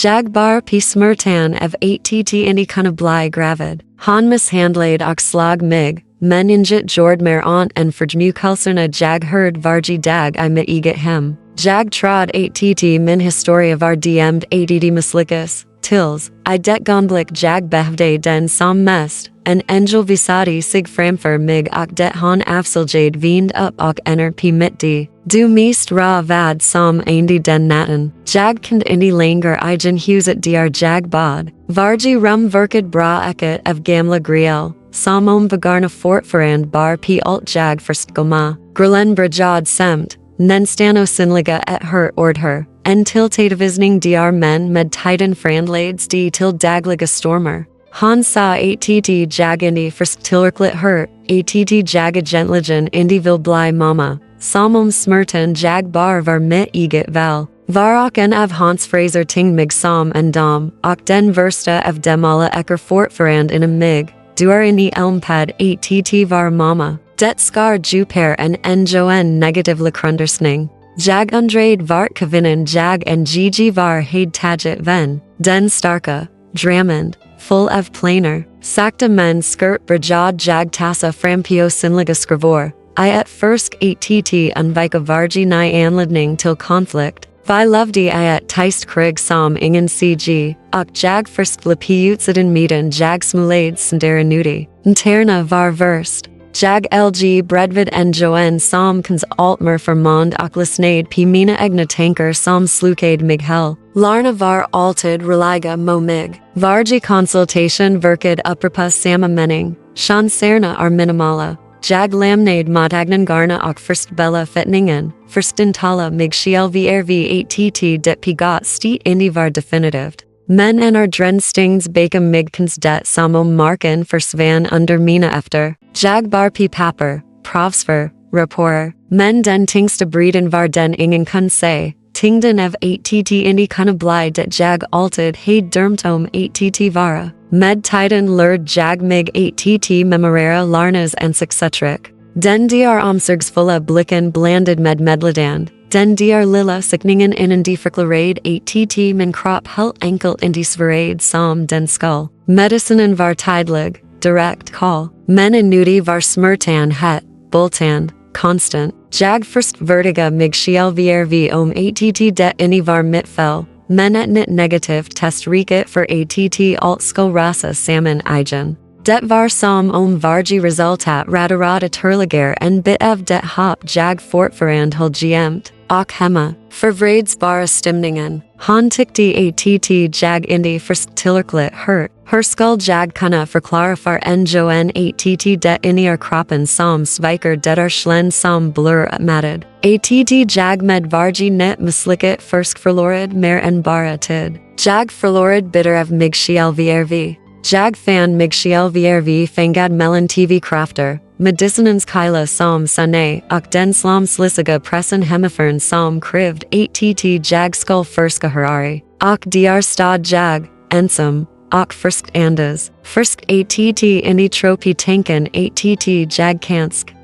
Jag bar p smärtan av att indi kunde bli gravid. Han misshandlade och slag mig, men inget gjorde mer ont än förödmjukelserna jag hörde varje dag I mitt eget hem. Jag trodde att min historia var dömd att misslyckas, tills I det ögonblick jag behövde den som mest. En ängel visade sig framför mig och det han avslöjade vind upp och änner p mitt. Du mist ra vad som ände den natten. Jag kunde inte längre igen huset där jag bad. Varje rum verkade bra äcket av gamla grejel, som begarna fortfarande bar p allt jag förstkomma. Grillen brajad samt, nästan osynliga ett hört ordher. En tilltatavisning där men med tiden frandlades till dagliga stormar. Han sa att jag indi tillräckligt hört, att jag egentligen indi vill bli mamma. Som smärtan jag bar var mitt eget val. Var och en av hans fraser ting mig som en dam, och den värsta av dem alla äcker fortfarande inom mig. Du inni elmpad att var mamma. Det skar djupare en negativ grundersning. Jag undrade vart kvinnan jag en gigi var hed taget vän. Den starka, dramand, full av planer, sakta men skirt brajad jag tassa frampio synliga skrivor. I at först att undvika varje ny anledning till konflikt. Vi lovde I at teist krig som ingen cg, och jag först utsiden mitten jag smulade sendera nuti. Interna var verst. Jag lg bredvid en joen som kans altmer förmond och lyssnade p mina egna tankar som slukade mig hell. Larna var alltid religa mo mig. Varje consultation verkade upprepa samma mening. Chanserna är minimala. Jag lämnade mottagningen garna och först bella fettningen. Först intala mig själv att det p got stit indi var definitivt. Men en drenstings bakom mig kans det som marken försvann under mina efter. Jag bar p papper, provsver, rapporter. Men den tingsta briden var den ingen kun se. Tingden av att indi kunde bli det jag alltid hed drömt om att vara. Med tiden lärde jag mig att memorera larnas ansiktsutryck. Den där omsorgsfulla blicken blandad med medlidande. Den där lilla siktningen inundi förklarade att min kropp helt enkelt inte svarade som den skull. Medicinen var tydlig, direkt call. Men inuti var smärtan het, bultand, konstant. Jag först vertiga mig själv om att det inni var mitt fel. Men ett nytt negativt test riket för att allt skulle rasa samman igen. Det var som varje resultat raderade törliger en bit av det hopp jag fortfarande höll jämt. Och hemma, förvreds bara stämningen. Han tyckte att jag inte först tillräckligt hört. Hur skulle jag kunna förklara för en joen att det inni kroppen som sviker det slen som blur matted. Att jag med varje nytt misslyckat först förlorad mer än bara tid. Jag förlorad bitter av mig själv. Jag fann mig själv fängad mellan TV krafter. Medicinens kyla som sanne och den slumslissiga pressen hemifrån som krivd att jag skulle förska harari. Och där stod jag, ensam, och först andas. Först att inni tropi tanken att jag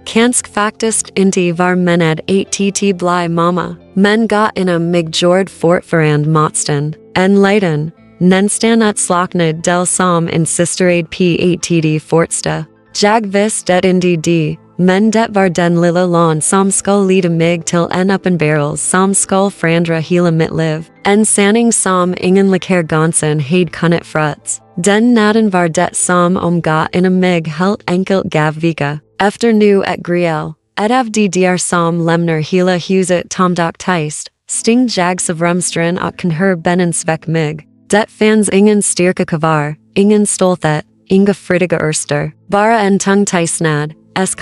kansk faktiskt inte var menad att bli mamma. Men got inom mig jord fortfarande motstånd. En liten, nästan att slockna del som insisterade p att fortsta. Jag visste det inte men det var den lilla lån som skulle leda mig till en uppenbarelse som skulle förändra hela mitt liv. En sanning som ingen likärgonsen hed kunnat fruts. Den natten var det som got inom mig helt enkelt gav vika. Efter nu ett grejel. Ett av de där som lämnar hela huset tomdock teist. Sting jag savrumstren och kan hör bennen sveck mig. Det fanns ingen styrka kvar, ingen stolthet, inga fritiga örster. Bara en tung tystnad.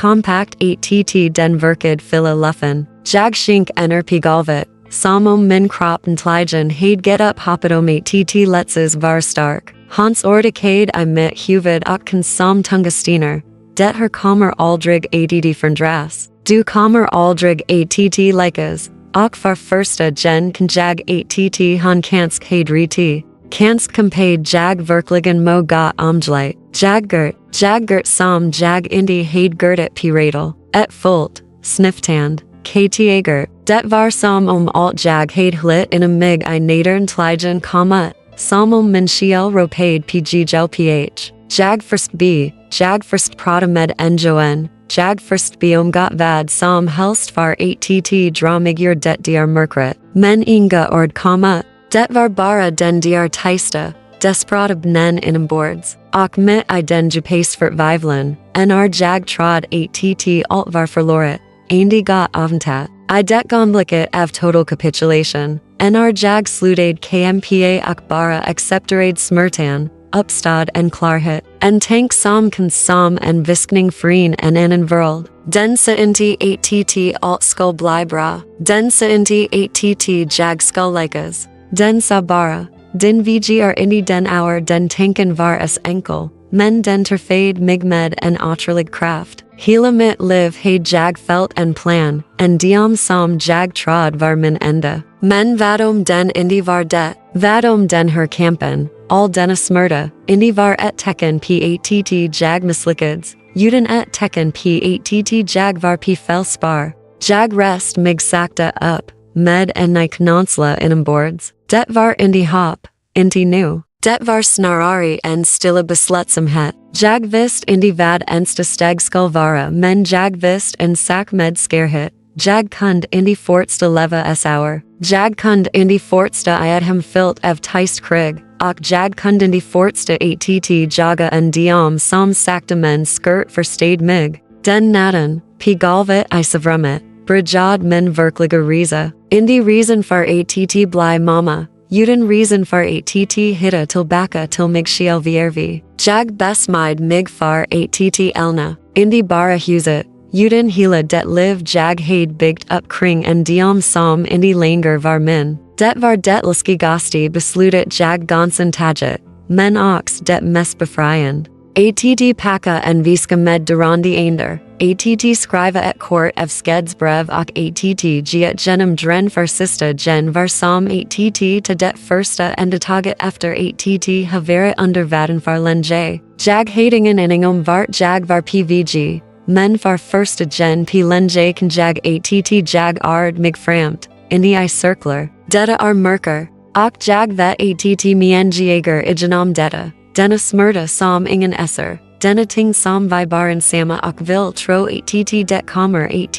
Kompakt att den verkade fylla luffen. Jag skink p golvet. Som min kropp intelligen hed get up hoppet att letses var stark. Hans ordikade I mitt huvud och kan som tungastiner. Det her kommer aldrig att förndras. Du kommer aldrig att likas. Och för första kan jag att han kansk hed riti. Kansk kompade jag verkligen må got omdlight. Jag som jag inte hed gerdet piradel. Ett fullt, snifftand, ktager. Det var som allt jag hed hlit inom mig I nader intelligen komma. samom min shiel ropade pg gel ph. Jag first b, jag first prata med enjoen, jag first biom got vad som helst var att dra migur det dr mörkret. Men inga ord komma, det var bara den dr tista, desperata nen inombords. Och mit I den djupast förtvivlen, nr jag trod att allt var förlorat, andi got avntat. I det ögonblicket av total capitulation, nr jag slutade kmpa och bara accepterade smärtan, uppstod en klarhet, en tank som kan som en viskning frin en annan world. Den sa inte att allt skull bli bra, den sa inte att jag skull likas, den sa bara, den vg indi den hour den tanken var enkel, men den terfade mig med en otrolig kraft. Hela mitt liv hade jag felt en plan, en diom som jag trod var min enda. Men vadom den indi var det, vadom den her kampen, all denna smärta, indi var ett tecken patt jag misslyckades, uden ett tecken patt jag var p fel spar. Jag rest mig sakta upp, med en ny knonsla inombords. Det var indi hopp, inte nu. Det var snarare en stilla beslutsamhet. Jag visst indi vad ensta steg skull vara, men jag visst en sak med skarhet. Jag kunde indi fortsta leva hour. Jag kunde indi fortsta I hem fyllt av tyst krig, och jag kunde indi fortsta att jaga en diom som sakta men skirt förstad mig. Den natten, p galvet I savrummet, brajad men verkliga resa. Indi reason för att bli mamma. Uden reason för att hitta tillbaka till mig själv viervi. Jag besmide mig för att elna. Indi bara huset. Uden hela det liv jag hade byggt upp kring en diom som indi längre var min. Det var det liskigaste beslutet jag gonsen taget. Men ox det mest befriande. Att packa en viska med durande ender. Att skriva ett kort av skedsbrev och att get genom dren för sista gen var som att till det första endetaget efter att havera under vaden för lenge. Jag hadingen iningom vart jag var pvg, men för första gen p lenge kan jag att jag ard mig framt, indi I cirklar, detta mörker, och jag vet att miengiager igenom detta. Denna smärta som ingen esser, denna ting som vibaren samma och vill tro att det kommer att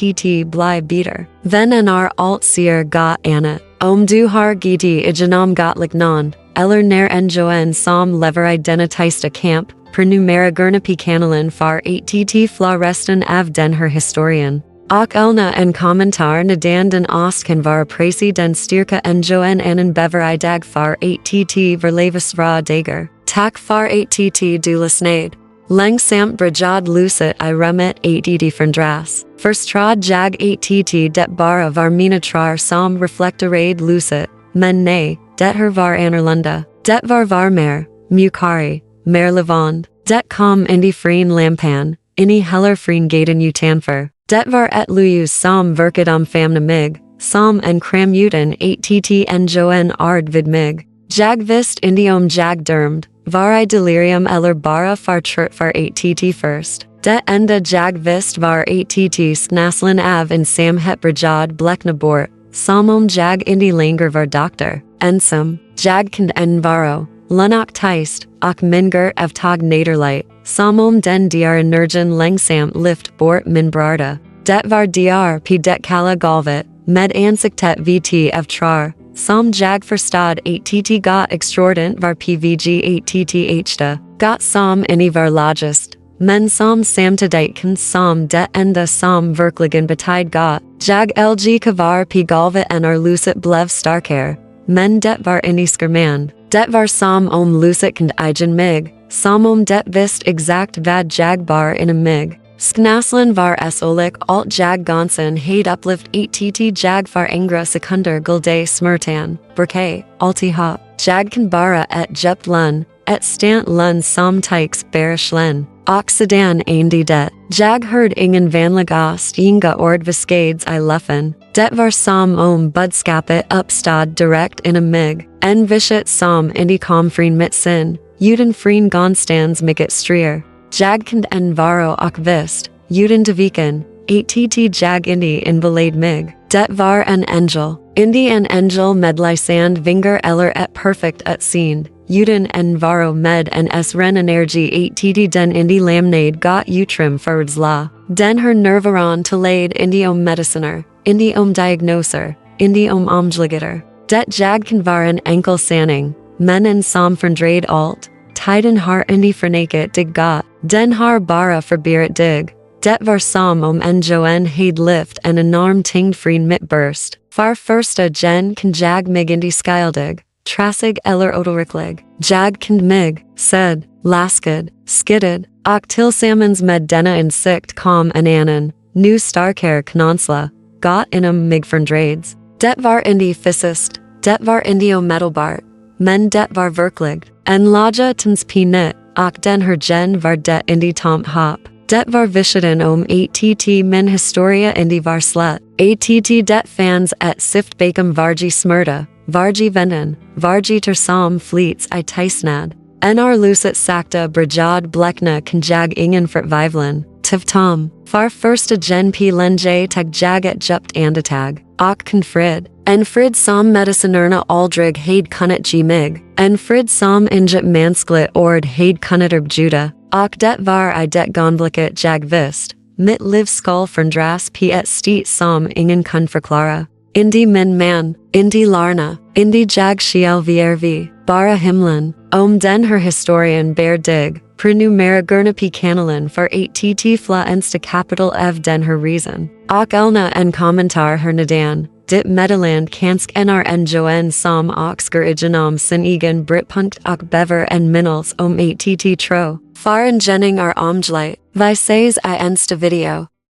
bli bitter. Vän allt ser got annat, du har giti igenom got liknande, eller när enjoen som lever I denna tysta camp, prenumera gurnapi kanalen för att floresten av den her historien. Och elna en kommentar nadan den oss kan vara presi den styrka enjoen anen bever I dag för att verlevas ra dager. Tack för att du lyssnade. Långsamt brajad lucet I rummet att förändrades. Först trod jag att det bara var mina trar som reflekterade lucet, men nej, det her var annorlunda. Det var mer, mjukare, mer levande. Det kom indi frin lampan, inni heller frin gaten utanför. Det var ett ljus som verkade famna mig, som en kramuten att enjoen ard vid mig. Jag visst indi jag dermd, var I delirium eller bara fartrut för att först. Det enda jag visst var att snaslen av en samhet brajad blekna bort, som jag indi längre var doktor. Ensam, jag kunde en varo, lunok tyst, och minger av tag naderlight, som den dr energin långsamt lift bort min brarda. Det var dr p det kalla galvet, med ansiktet vt av trar. Som jag förstod att got extraordent var pvg att hda, got som inni var logist, men som samtidigt kan som det enda som verkligen betyd got, jag lg kavar p galvet lucet blev starkare, men det var inni skärmand, det var som lucet kan igen mig, som det visst exakt vad jag bar in mig. Sknaslen var olik alt jag gonsen hade uplift att jag för engra sekunder gulde smärtan, berke, alltihop, jag kan bara ett djupt lun, ett stant lun som tykes berislen, oxidan andi det, jag hörd ingen vanligaste inga ord viskades I leffen, det var som budskapet uppstod direkt inom mig, en visit som indi kom frin mitt sin, uden frin gonstans micket strier. Jag kan en varo och visst, uden deviken, att jag indi invalid mig, det var en angel. Indi en angel medlysand vinger eller et perfect et sind, uden en varo med en s ren energi 8 den indi lamnade got utrim fördsla. Den her nerveron tillade indi mediciner, indi diagnoser, indi omligator. Det jag kan vara en enkel sanning, men en som förändrades allt. Tiden har indi förnekat dig got, den har bara förberat dig. Det var som en hed lift en enorm tyngd från mitt burst. Far första kan jag mig indi skyldig, trassig eller otoriklig. Jag kan mig, sed, laskad, skidded, och tillsammans med denna insikt kom en annan, nu starkare knansla, got inom mig förändrades. Det var indi fysiskt, det var indi medelbart, men det var verklig. En laga tens pinit, och den her var det indi tomt hop. Det var visiden att min historia indi var slut. Att det fans et sift bakom varje smärta, varje vänden, varje som fleets I tisnad. Nr luset sakta brajad blekna kan jag ingen förtvivlen, tivtom. Far första p lenge tag jaget jupt andatag, och kan frid. En frid som medicinerna aldrig hed kunnat mig, en frid som inget mansklit ord hed kunnat juda, och det var I det gonblicket jag visst, mitt liv skull förändrades på ett stit som ingen kun förklara. Indi min man, indi larna, indi jag shiel viervi, bara himlen, den her historien bear dig, prenumera gurna p kanalen för att fla ensta capital den her reason. Och elna en kommentar her nadan, dit medeland kansk nr som oxger igenom sin egen britpunkt och bever en minnels att tro. Far en genning ar omjlight, vi ses I ensta video.